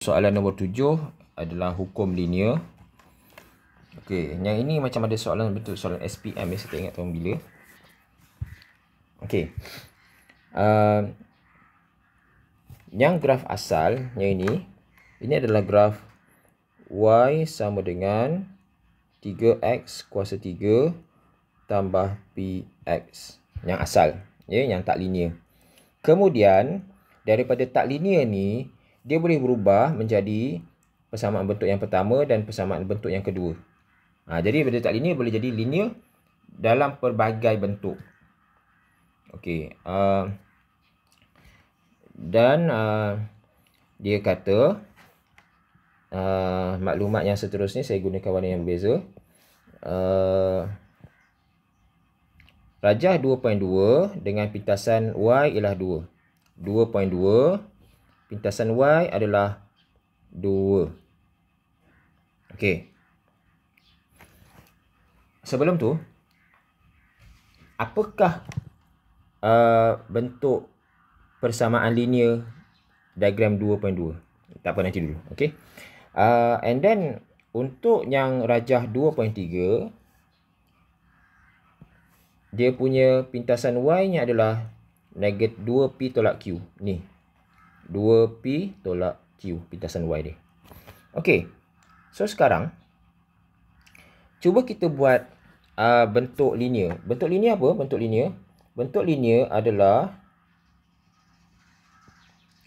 Soalan nombor 7 adalah hukum linear. Okey, yang ini macam ada soalan betul, soalan SPM ya, saya tak ingat tahun bila. Okey. Yang graf asal yang ini adalah graf y sama dengan 3x kuasa 3 tambah px. Yang asal, ya, yang tak linear. Kemudian daripada tak linear ni, dia boleh berubah menjadi persamaan bentuk yang pertama dan persamaan bentuk yang kedua. Jadi daripada tak linear boleh jadi linear dalam pelbagai bentuk. Okey. Dan dia kata maklumat yang seterusnya saya gunakan warna yang berbeza. Rajah 2.2 dengan pintasan y ialah 2. 2.2 pintasan y adalah 2. Okey. Sebelum tu, apakah bentuk persamaan linear diagram 2.2? Tak apa, nanti dulu. Okey. And then untuk yang rajah 2.3, dia punya pintasan y-nya adalah negatif 2p tolak q. Ni. 2p tolak q pintasan y dia. Okey. So sekarang cuba kita buat bentuk linear. Bentuk linear apa? Bentuk linear. Bentuk linear adalah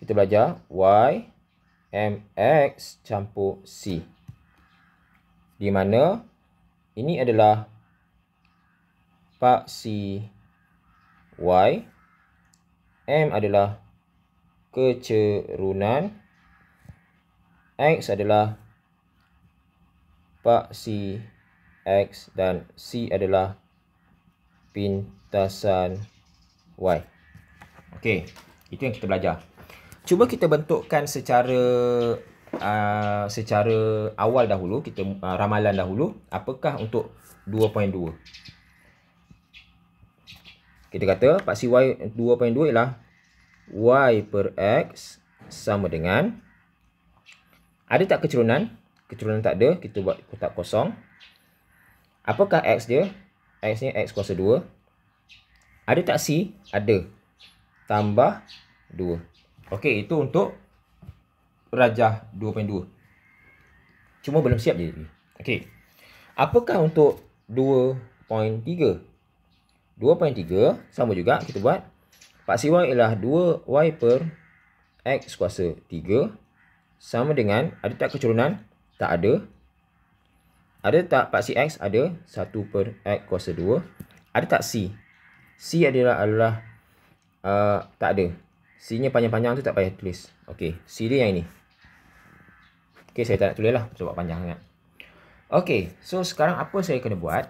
kita belajar y mx campur c. Di mana ini adalah paksi y, m adalah kecerunan, x adalah paksi x dan c adalah pintasan y. Okey, itu yang kita belajar. Cuba kita bentukkan secara awal dahulu, kita ramalan dahulu. Apakah untuk 2.2? Kita kata paksi y 2.2 ialah y per x sama dengan, ada tak kecerunan? Kecerunan tak ada, kita buat kotak kosong. Apakah x dia? X ni x kuasa 2. Ada tak c? Ada. Tambah 2. Okey, itu untuk rajah 2.2. Cuma belum siap je. Okey. Apakah untuk 2.3? 2.3 sama juga, kita buat paksi y ialah 2y per x kuasa 3 sama dengan, ada tak kecerunan? Tak ada. Ada tak paksi x? Ada. 1 per x kuasa 2. Ada tak c? C adalah tak ada. C-nya panjang-panjang tu tak payah tulis. Okey, C dia yang ini. Okey, saya tak nak tulis lah sebab panjang sangat. Okey, so sekarang apa saya kena buat?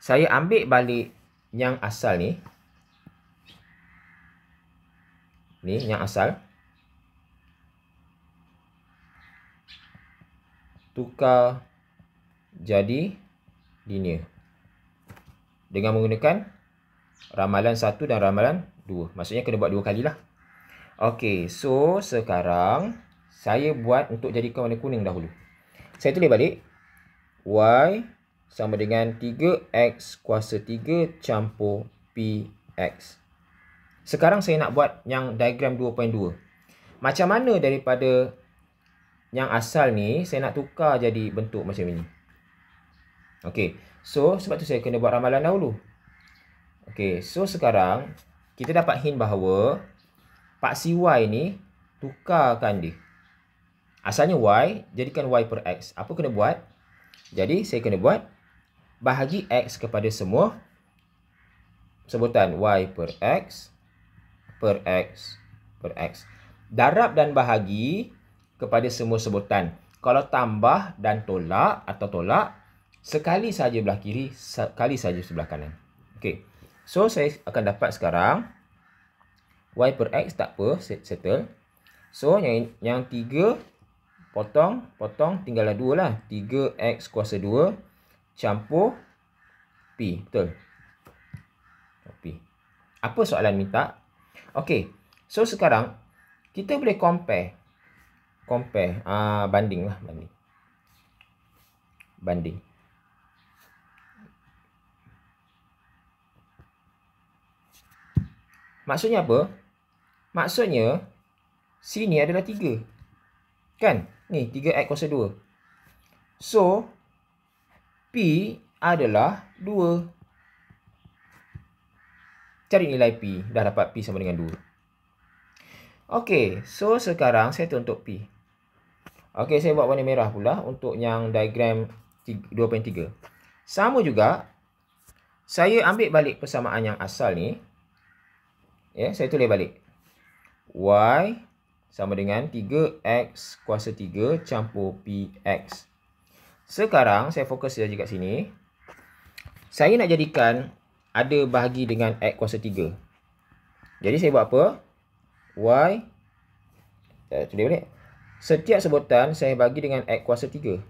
Saya ambil balik yang asal ni. Ni yang asal. Tukar jadi linear. Dengan menggunakan ramalan 1 dan ramalan 2. Maksudnya kena buat 2 kali lah. Okey, so sekarang saya buat untuk jadikan warna kuning dahulu. Saya tulis balik. Y sama dengan 3x kuasa 3 campur px. Sekarang saya nak buat yang diagram 2.2. Macam mana daripada yang asal ni saya nak tukar jadi bentuk macam ini? Okey, so sebab tu saya kena buat ramalan dahulu. Okey, so sekarang kita dapat hint bahawa paksi y ni tukarkan dia. Asalnya y, jadikan y per x. Apa kena buat? Jadi saya kena buat bahagi x kepada semua sebutan y per x per x per x. Darab dan bahagi kepada semua sebutan. Kalau tambah dan tolak atau tolak, sekali saja belah kiri, sekali saja sebelah kanan. Okey. So saya akan dapat sekarang y per x tak apa, settle. So yang 3 potong, tinggallah 2 lah. 3x kuasa 2 campur P. Betul? P. Apa soalan minta? Okey. So sekarang kita boleh compare compare. Banding lah. Banding. Maksudnya apa? Maksudnya, sini adalah 3. Kan? Ni, 3X kuasa 2. So, P adalah 2. Cari nilai P. Dah dapat P sama dengan 2. Okey, so sekarang saya untuk P. Okey, saya buat warna merah pula untuk yang diagram 2.3. Sama juga, saya ambil balik persamaan yang asal ni. Ya, saya tulis balik. Y sama dengan 3X kuasa 3 campur PX. Sekarang, saya fokus saja kat sini. Saya nak jadikan ada bahagi dengan X kuasa 3. Jadi, saya buat apa? Y. Tulis balik. Setiap sebutan, saya bagi dengan X kuasa 3.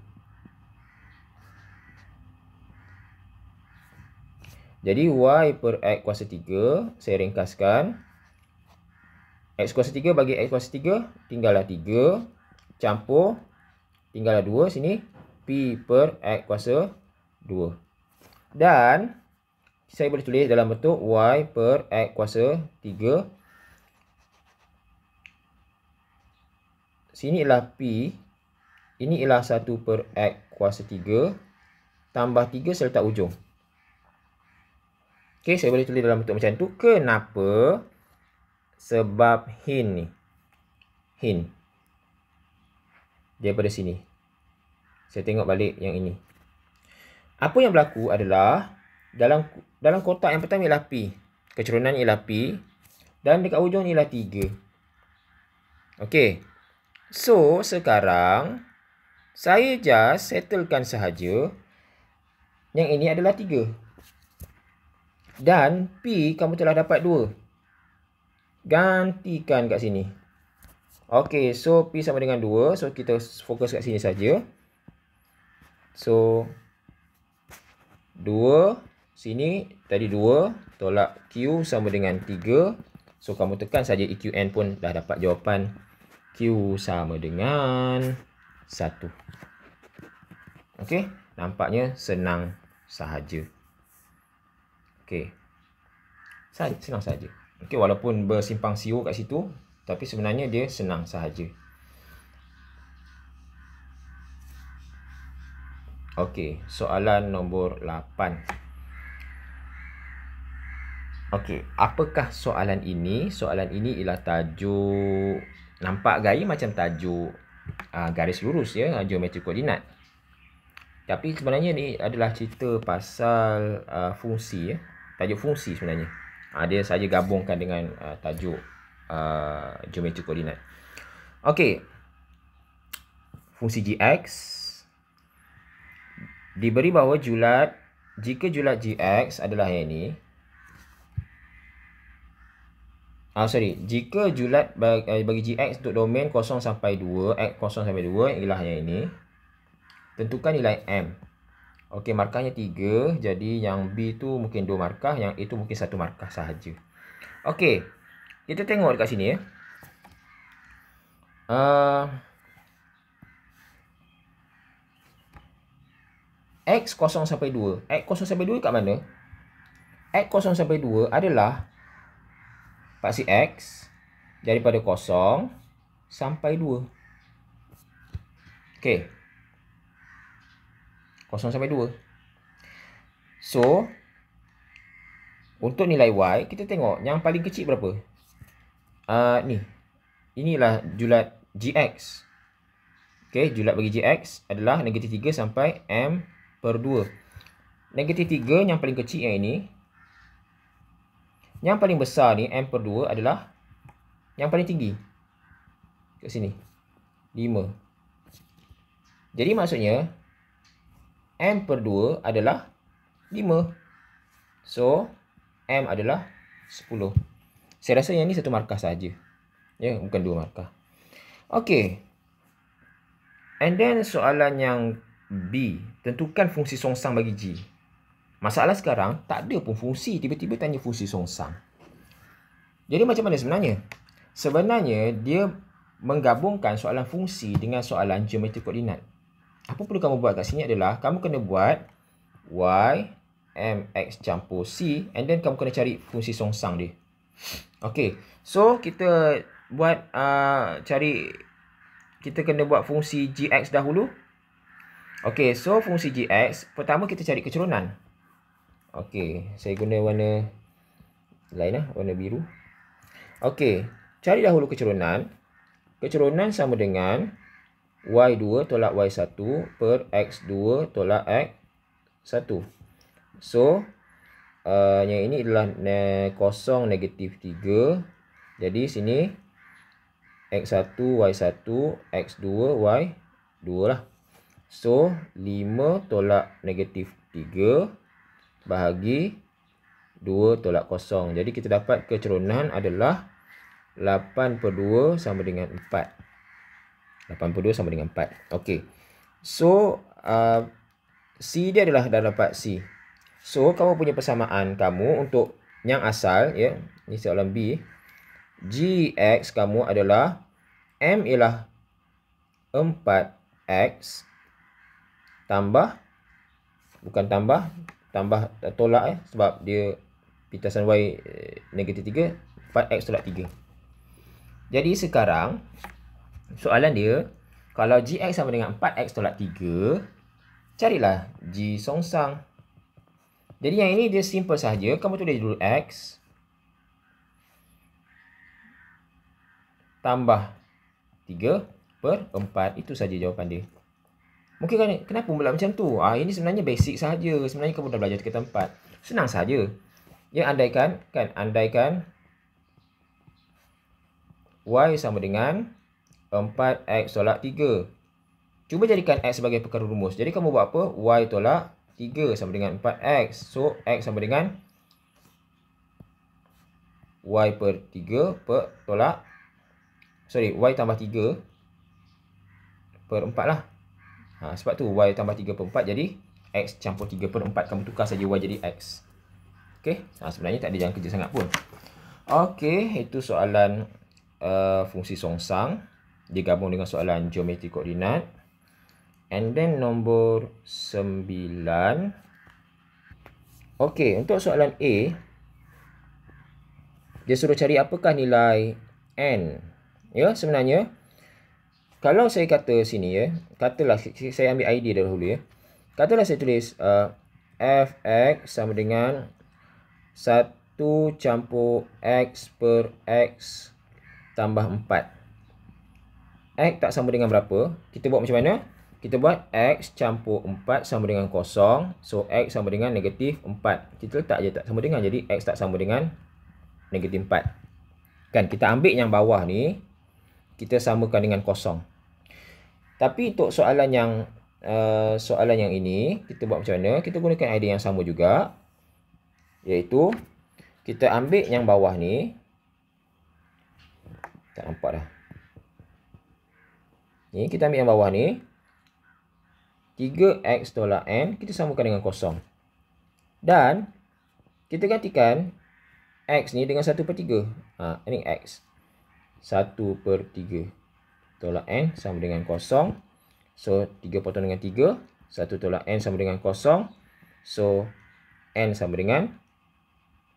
Jadi, Y per X kuasa 3, saya ringkaskan. X kuasa 3 bagi X kuasa 3, tinggallah 3. Campur, tinggallah 2 sini. P per X kuasa 2. Dan, saya boleh tulis dalam bentuk Y per X kuasa 3. Sini ialah P. Ini ialah 1 per X kuasa 3. Tambah 3 saya letak ujung. Okey, saya boleh tulis dalam bentuk macam tu. Kenapa? Sebab hint ni. Hint. Daripada sini. Saya tengok balik yang ini. Apa yang berlaku adalah dalam kotak yang pertama ialah P. Kecurunan ialah P. Dan dekat ujung ialah 3. Okey. So, sekarang saya just settlekan sahaja. Yang ini adalah 3. Dan P kamu telah dapat 2. Gantikan kat sini. Okey, so P sama dengan 2. So, kita fokus kat sini saja. So, 2. Sini, tadi 2. Tolak Q sama dengan 3. So, kamu tekan saja EQN pun dah dapat jawapan. Q sama dengan 1. Okey, nampaknya senang sahaja. Okey. Senang sahaja. Okey, walaupun bersimpang siur kat situ, tapi sebenarnya dia senang sahaja. Okey, soalan nombor 8. Okey, apakah soalan ini? Soalan ini ialah tajuk, nampak gaya macam tajuk garis lurus ya, geometri koordinat. Tapi sebenarnya ni adalah cerita pasal fungsi ya. Tajuk fungsi sebenarnya. Dia saja gabungkan dengan tajuk geometri koordinat. Okey. Fungsi gx diberi bahawa jika julat gx adalah yang ini. Jika julat bagi gx untuk domain 0 sampai 2, x 0 sampai 2 ialah yang ini. Tentukan nilai m. Okey, markahnya 3. Jadi yang B tu mungkin 2 markah, yang A tu mungkin 1 markah sahaja. Okey. Kita tengok dekat sini ya. X 0 sampai 2. X 0 sampai 2 kat mana? X 0 sampai 2 adalah paksi X daripada 0 sampai 2. Okey. 0 sampai 2. So, untuk nilai Y, kita tengok yang paling kecil berapa? Ni. Inilah julat GX. Okey, julat bagi GX adalah negatif 3 sampai M per 2. Negatif 3 yang paling kecil yang ini. Yang paling besar ni, M per 2 adalah yang paling tinggi. Kat sini. 5. Jadi maksudnya, M per 2 adalah 5. So, M adalah 10. Saya rasa yang ni 1 markah saja. Ya, bukan 2 markah. Okey. And then soalan yang B. Tentukan fungsi songsang bagi G. Masalah sekarang, tak ada pun fungsi. Tiba-tiba tanya fungsi songsang. Jadi macam mana sebenarnya? Sebenarnya, dia menggabungkan soalan fungsi dengan soalan geometri koordinat. Apa perlu kamu buat kat sini adalah kamu kena buat y mx campur c and then kamu kena cari fungsi songsang dia. Okey, so kita buat kita kena buat fungsi gx dahulu. Okey, so fungsi gx pertama kita cari kecurunan. Okey, saya guna warna lain warna biru. Okey, cari dahulu kecurunan. Kecurunan sama dengan y2 tolak y1 per x2 tolak x1. So, yang ini adalah kosong negatif 3. Jadi, sini x1, y1, x2, y2 lah. So, 5 tolak negatif 3 bahagi 2 tolak kosong. Jadi, kita dapat kecurunan adalah 8 per 2 sama dengan 4. 8 per 2 sama dengan 4. Okey. So, C dia adalah dah dapat C. So, kamu punya persamaan kamu untuk yang asal, ya. Ini soalan B. Gx kamu adalah M ialah 4x tambah, bukan tambah tolak sebab dia pitasan y negatif 3, 4x tolak 3. Jadi sekarang soalan dia, kalau gx sama dengan 4x tolak 3, carilah g songsang. Jadi yang ini dia simple sahaja. Kamu tulis dulu x tambah 3 per 4. Itu saja jawapan dia. Mungkin kan, kenapa pula macam tu? Ini sebenarnya basic sahaja. Sebenarnya kamu dah belajar tingkatan 4. Senang sahaja. Ya, andaikan y sama dengan 4x tolak 3. Cuba jadikan x sebagai perkara rumus. Jadi kamu buat apa? Y tolak 3 sama dengan 4x. So, x sama dengan y per 3 per tolak. Sorry, y tambah 3 per 4 lah. Sebab tu y tambah 3 per 4 jadi x campur 3 per 4. Kamu tukar saja y jadi x. Okey. Sebenarnya tak ada jalan kerja sangat pun. Okey, itu soalan fungsi songsang digabung dengan soalan geometri koordinat. And then nombor 9. Okey, untuk soalan A, dia suruh cari apakah nilai n. Ya, sebenarnya kalau saya kata sini, ya, katalah saya ambil idea dahulu, ya. Katalah saya tulis fx sama dengan 1 campur x per x tambah 4. X tak sama dengan berapa? Kita buat macam mana? Kita buat x campur 4 sama dengan 0. So, x sama dengan negatif 4. Kita letak je tak sama dengan. Jadi, x tak sama dengan negatif 4. Kan, kita ambil yang bawah ni, kita samakan dengan 0. Tapi untuk soalan yang ini, kita buat macam mana? Kita gunakan idea yang sama juga. Iaitu, kita ambil yang bawah ni. Tak nampak dah. Ni kita ambil yang bawah ni. 3x tolak n kita samakan dengan 0. Dan kita gantikan x ni dengan 1 per 3. Ini x. 1 per 3 tolak n sama dengan 0. So 3 potong dengan 3. 1 tolak n sama dengan 0. So n sama dengan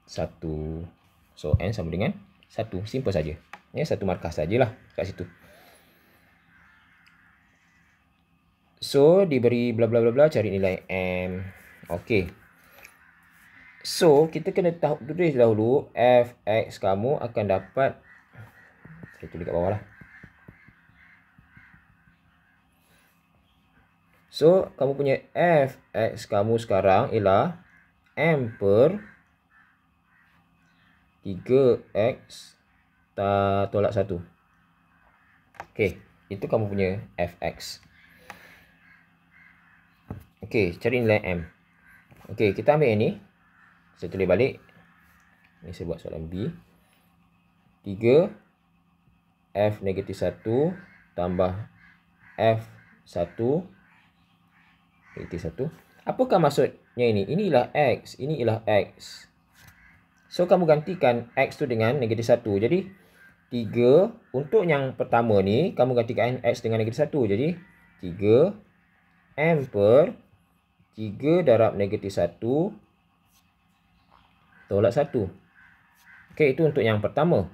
1. So n sama dengan 1. Simple saja. Ya, satu markah sajalah kat situ. So, diberi bla bla bla bla, cari nilai m. Okey. So, kita kena tulis dahulu fx kamu akan dapat, saya tulis kat bawah lah. So, kamu punya fx kamu sekarang ialah m per 3x tolak 1. Okey, itu kamu punya fx. Okey, cari nilai m. Okey, kita ambil yang ni. Saya tulis balik. Ini saya buat soalan B. 3 f negatif 1 tambah f1 negatif 1. Apakah maksudnya ini? Inilah x, ini ialah x. So, kamu gantikan x tu dengan negatif 1. Jadi, 3. Untuk yang pertama ni, kamu gantikan X dengan negatif 1. Jadi, 3M per 3 darab negatif 1 tolak 1. Okey, itu untuk yang pertama.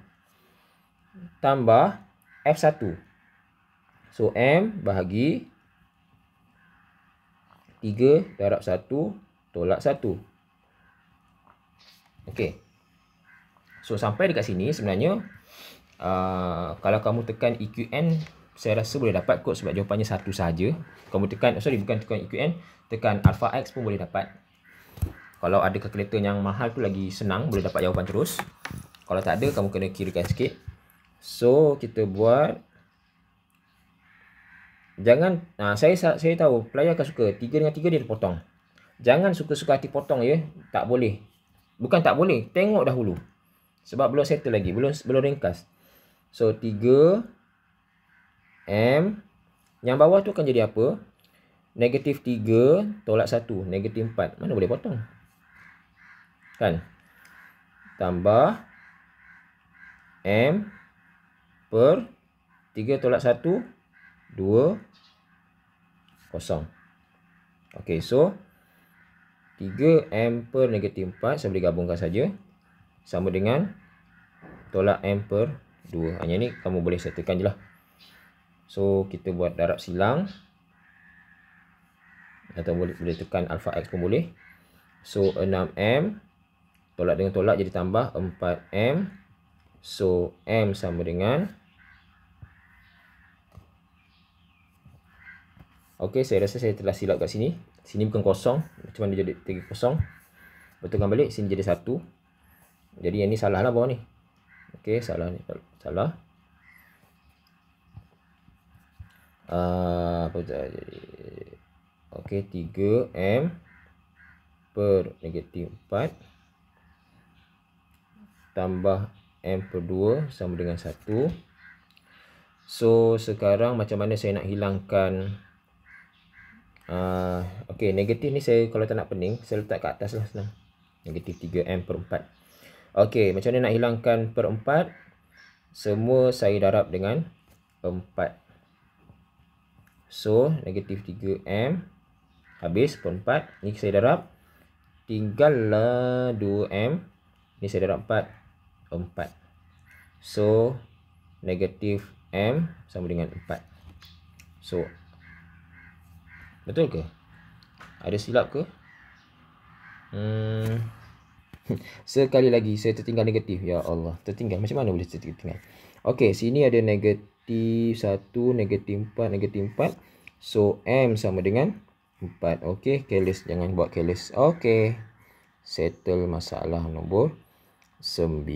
Tambah F1. So, M bahagi 3 darab 1 tolak 1. Okey. So, sampai dekat sini sebenarnya, kalau kamu tekan EQN, saya rasa boleh dapat kot sebab jawapannya 1 saja. Kamu tekan, bukan tekan EQN, tekan alpha X pun boleh dapat. Kalau ada kalkulator yang mahal tu lagi senang, boleh dapat jawapan terus. Kalau tak ada, kamu kena kirakan sikit. So, kita buat. Jangan, saya tahu pelajar akan suka 3 dengan 3 dia potong. Jangan suka-suka hati potong ya. Tak boleh. Bukan tak boleh, tengok dahulu. Sebab belum settle lagi, belum ringkas. So, 3M. Yang bawah tu akan jadi apa? Negatif 3 tolak 1. Negatif 4. Mana boleh potong? Kan? Tambah M per 3 tolak 1. 2. 0. Okey, so 3M per negatif 4. Saya boleh gabungkan saja. Sama dengan tolak M per 2. Hanya ni kamu boleh settlekan je lah. So, kita buat darab silang. Atau boleh tekan alpha X pun boleh. So, 6M. Tolak dengan tolak jadi tambah 4M. So, M sama dengan. Okey, saya rasa saya telah silap kat sini. Sini bukan kosong. Macam mana jadi 3 kosong. Betulkan balik. Sini jadi 1. Jadi yang ni salah lah bawah ni. Okey, salah ni. Salah. Apa tak jadi. Okey, 3M per negatif 4 tambah M per 2 sama dengan 1. So, sekarang macam mana saya nak hilangkan. Okey, negatif ni saya kalau tak nak pening, saya letak kat atas lah senang. Negatif 3M per 4. Okey, macam mana nak hilangkan per 4? Semua saya darab dengan 4. So, negatif 3M habis per 4. Ni saya darab. Tinggallah 2M. Ni saya darab 4. 4. So, negatif M sama dengan 4. So, betul ke? Ada silap ke? Sekali lagi saya tertinggal negatif. Ya Allah, tertinggal. Macam mana boleh tertinggal? Okey, sini ada negatif 1, negatif 4, negatif 4. So, M sama dengan 4. Okey, careless. Jangan buat careless. Okey. Settle masalah nombor 9.